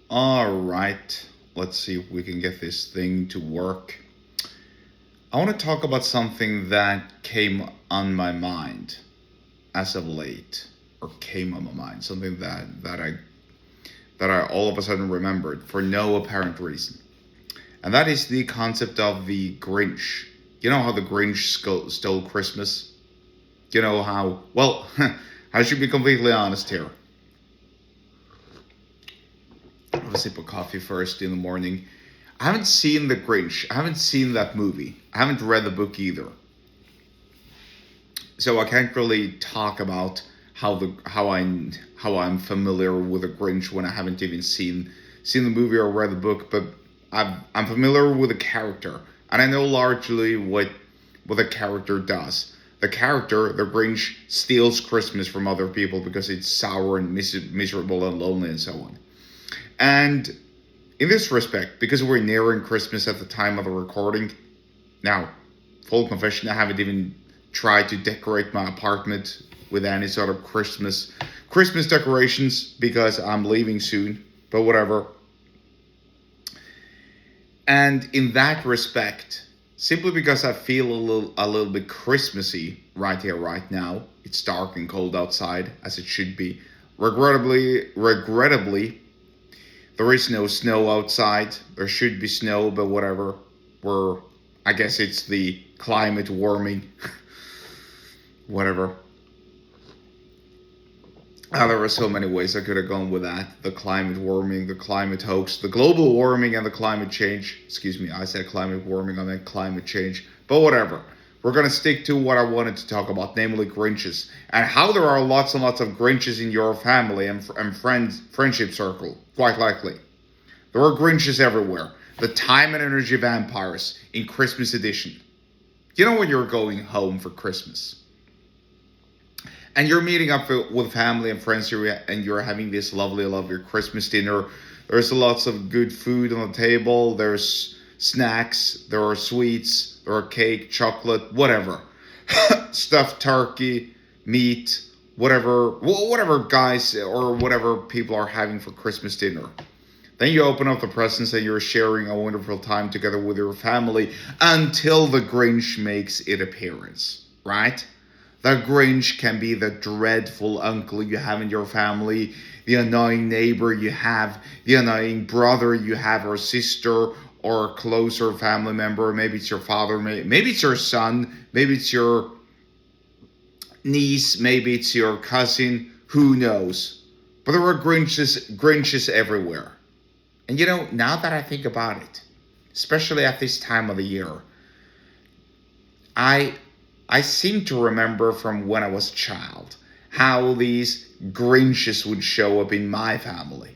All right, let's see if we can get this thing to work. I want to talk about something that came on my mind as of late, or came on my mind, something that I all of a sudden remembered for no apparent reason, and that is the concept of the Grinch. You know how the Grinch stole Christmas? You know how? Well, I should be completely honest here. Have a sip of coffee first in the morning. I haven't seen The Grinch. I haven't seen that movie. I haven't read the book either. So I can't really talk about how I'm familiar with The Grinch when I haven't even seen the movie or read the book. But I'm familiar with the character, and I know largely what the character does. The character, the Grinch, steals Christmas from other people because it's sour and miserable and lonely and so on. And in this respect, because we're nearing Christmas at the time of the recording, now, full confession, I haven't even tried to decorate my apartment with any sort of Christmas decorations because I'm leaving soon, but whatever. And in that respect, simply because I feel a little bit Christmassy right here, right now, it's dark and cold outside, as it should be. Regrettably, there is no snow outside. There should be snow, but whatever. I guess it's the climate warming. Whatever. There were so many ways I could have gone with that. The climate warming, the climate hoax, the global warming, and the climate change. Excuse me, I said climate warming, I meant climate change. But whatever. We're going to stick to what I wanted to talk about, namely Grinches. And how there are lots and lots of Grinches in your family and friendship circle, quite likely. There are Grinches everywhere. The time and energy vampires in Christmas edition. You know when you're going home for Christmas and you're meeting up with family and friends and you're having this lovely, lovely Christmas dinner. There's lots of good food on the table. There's snacks. There are sweets. There are cake, chocolate, whatever. Stuffed turkey, meat, whatever guys or whatever people are having for Christmas dinner. Then you open up the presents and you're sharing a wonderful time together with your family until the Grinch makes its appearance, right? The Grinch can be the dreadful uncle you have in your family, the annoying neighbor you have, the annoying brother you have or sister or a closer family member. Maybe it's your father, maybe it's your son, maybe it's your niece, maybe it's your cousin, who knows? But there are Grinches everywhere. And you know, now that I think about it, especially at this time of the year, I I seem to remember from when I was a child how these Grinches would show up in my family.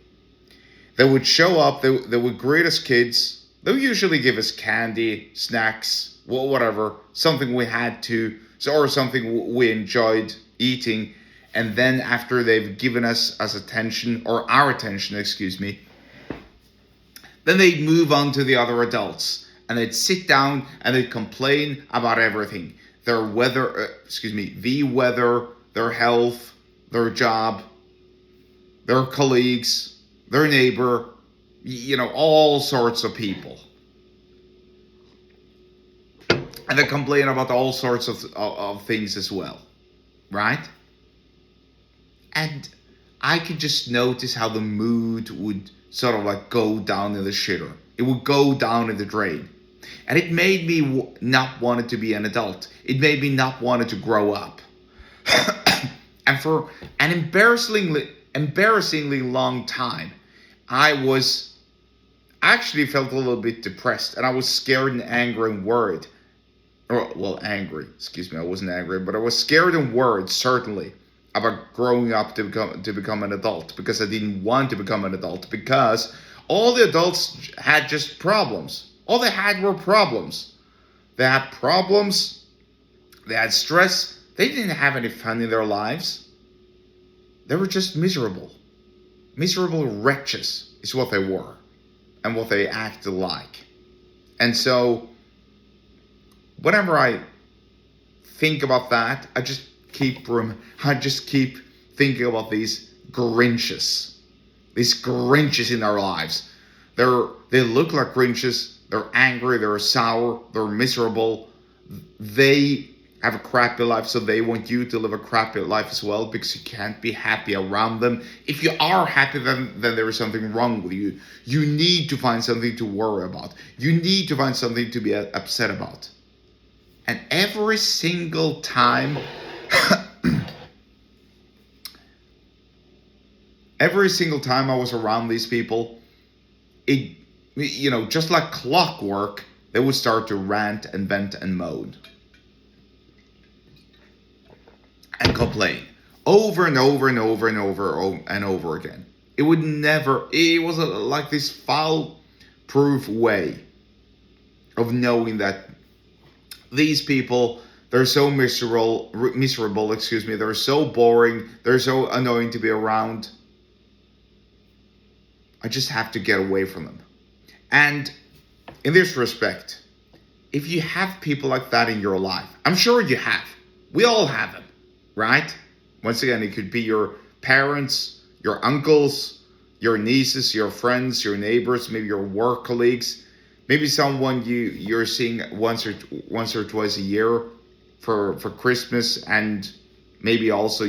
They would show up, they would greet us kids. They would usually give us candy, snacks, whatever, something we had to, or something we enjoyed eating. And then after they've given us as attention, or our attention, excuse me, then they'd move on to the other adults. And they'd sit down and they'd complain about everything. Their weather, the weather, their health, their job, their colleagues, their neighbor, all sorts of people. And they complain about all sorts of things as well, right? And I could just notice how the mood would sort of like go down in the shitter. It would go down in the drain. And it made me not want it to be an adult. It made me not want it to grow up. And for an embarrassingly long time, I actually felt a little bit depressed. And I was scared and angry and worried. Angry. Excuse me, I wasn't angry. But I was scared and worried, certainly, about growing up to become an adult. Because I didn't want to become an adult. Because all the adults had just problems. All they had were problems. They had problems. They had stress. They didn't have any fun in their lives. They were just miserable. Miserable wretches is what they were. And what they acted like. And so, whenever I think about that, I just keep thinking about these Grinches. these Grinches in our lives. They look like Grinches. They're angry. They're sour. They're miserable. They have a crappy life, so they want you to live a crappy life as well, because you can't be happy around them. If you are happy, then there is something wrong with you. You need to find something to worry about. You need to find something to be upset about. And every single time, every single time I was around these people, just like clockwork, they would start to rant and vent and moan and complain over and over and over and over and over again. It was like this foul-proof way of knowing that these people, they're so miserable, they're so boring, they're so annoying to be around. I just have to get away from them. And in this respect, if you have people like that in your life, I'm sure you have. We all have them, right? Once again, it could be your parents, your uncles, your nieces, your friends, your neighbors, maybe your work colleagues, maybe someone you're seeing once or twice a year for Christmas, and maybe also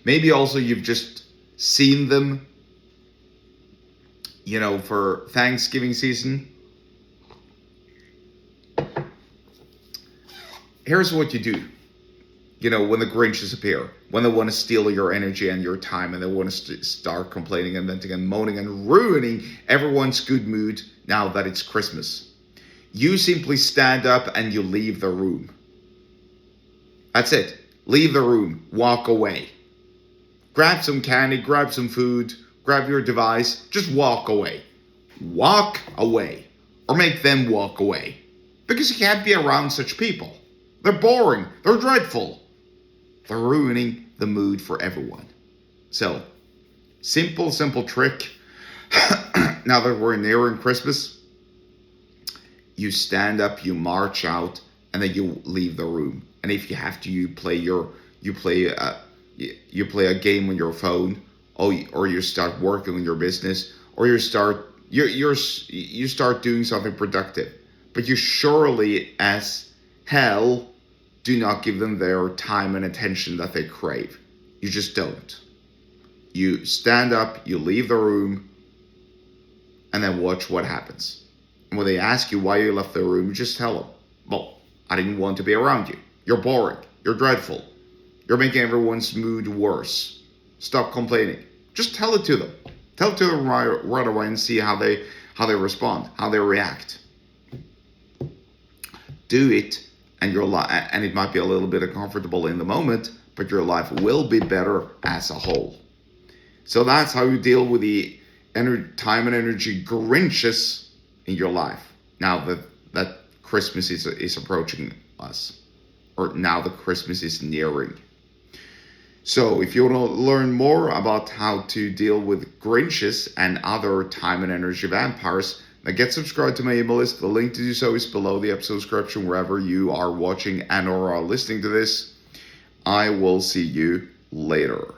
maybe also you've just seen them, for Thanksgiving season. Here's what you do. When the Grinches appear, when they want to steal your energy and your time, and they want to start complaining and venting and moaning and ruining everyone's good mood now that it's Christmas, you simply stand up and you leave the room. That's it. Leave the room. Walk away. Grab some candy, grab some food, grab your device, just walk away. Walk away. Or make them walk away. Because you can't be around such people. They're boring. They're dreadful. They're ruining the mood for everyone. So, simple trick. Now that we're nearing Christmas, you stand up, you march out, and then you leave the room. And if you have to, you play a game on your phone, or you start working on your business, or you start doing something productive. But you surely as hell do not give them their time and attention that they crave. You just don't. You stand up, you leave the room, and then watch what happens. And when they ask you why you left the room, you just tell them, well, I didn't want to be around you. You're boring. You're dreadful. You're making everyone's mood worse. Stop complaining. Just tell it to them. Tell it to them right away and see how they respond, how they react. Do it, and your life, and it might be a little bit uncomfortable in the moment, but your life will be better as a whole. So that's how you deal with the time and energy Grinches in your life. Now that Christmas is approaching us, or now that Christmas is nearing. So if you want to learn more about how to deal with Grinches and other time and energy vampires, then get subscribed to my email list. The link to do so is below the episode description, wherever you are watching and or are listening to this. I will see you later.